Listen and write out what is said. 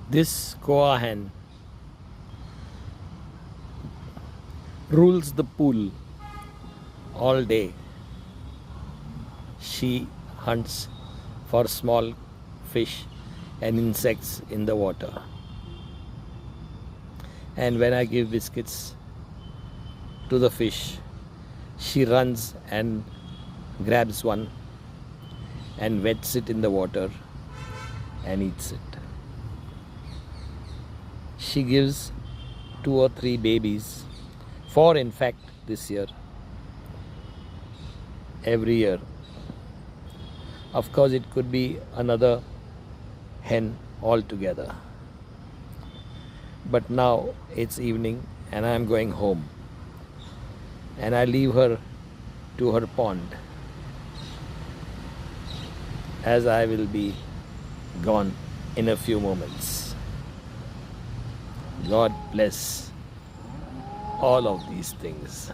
This koa hen rules the pool all day. She hunts for small fish and insects in the water. And when I give biscuits to the fish, she runs and grabs one and wets it in the water and eats it. She gives 2 or 3 babies, 4 in fact this year, every year. Of course, it could be another hen altogether. But now it's evening and I am going home, and I leave her to her pond, as I will be gone in a few moments. God bless all of these things.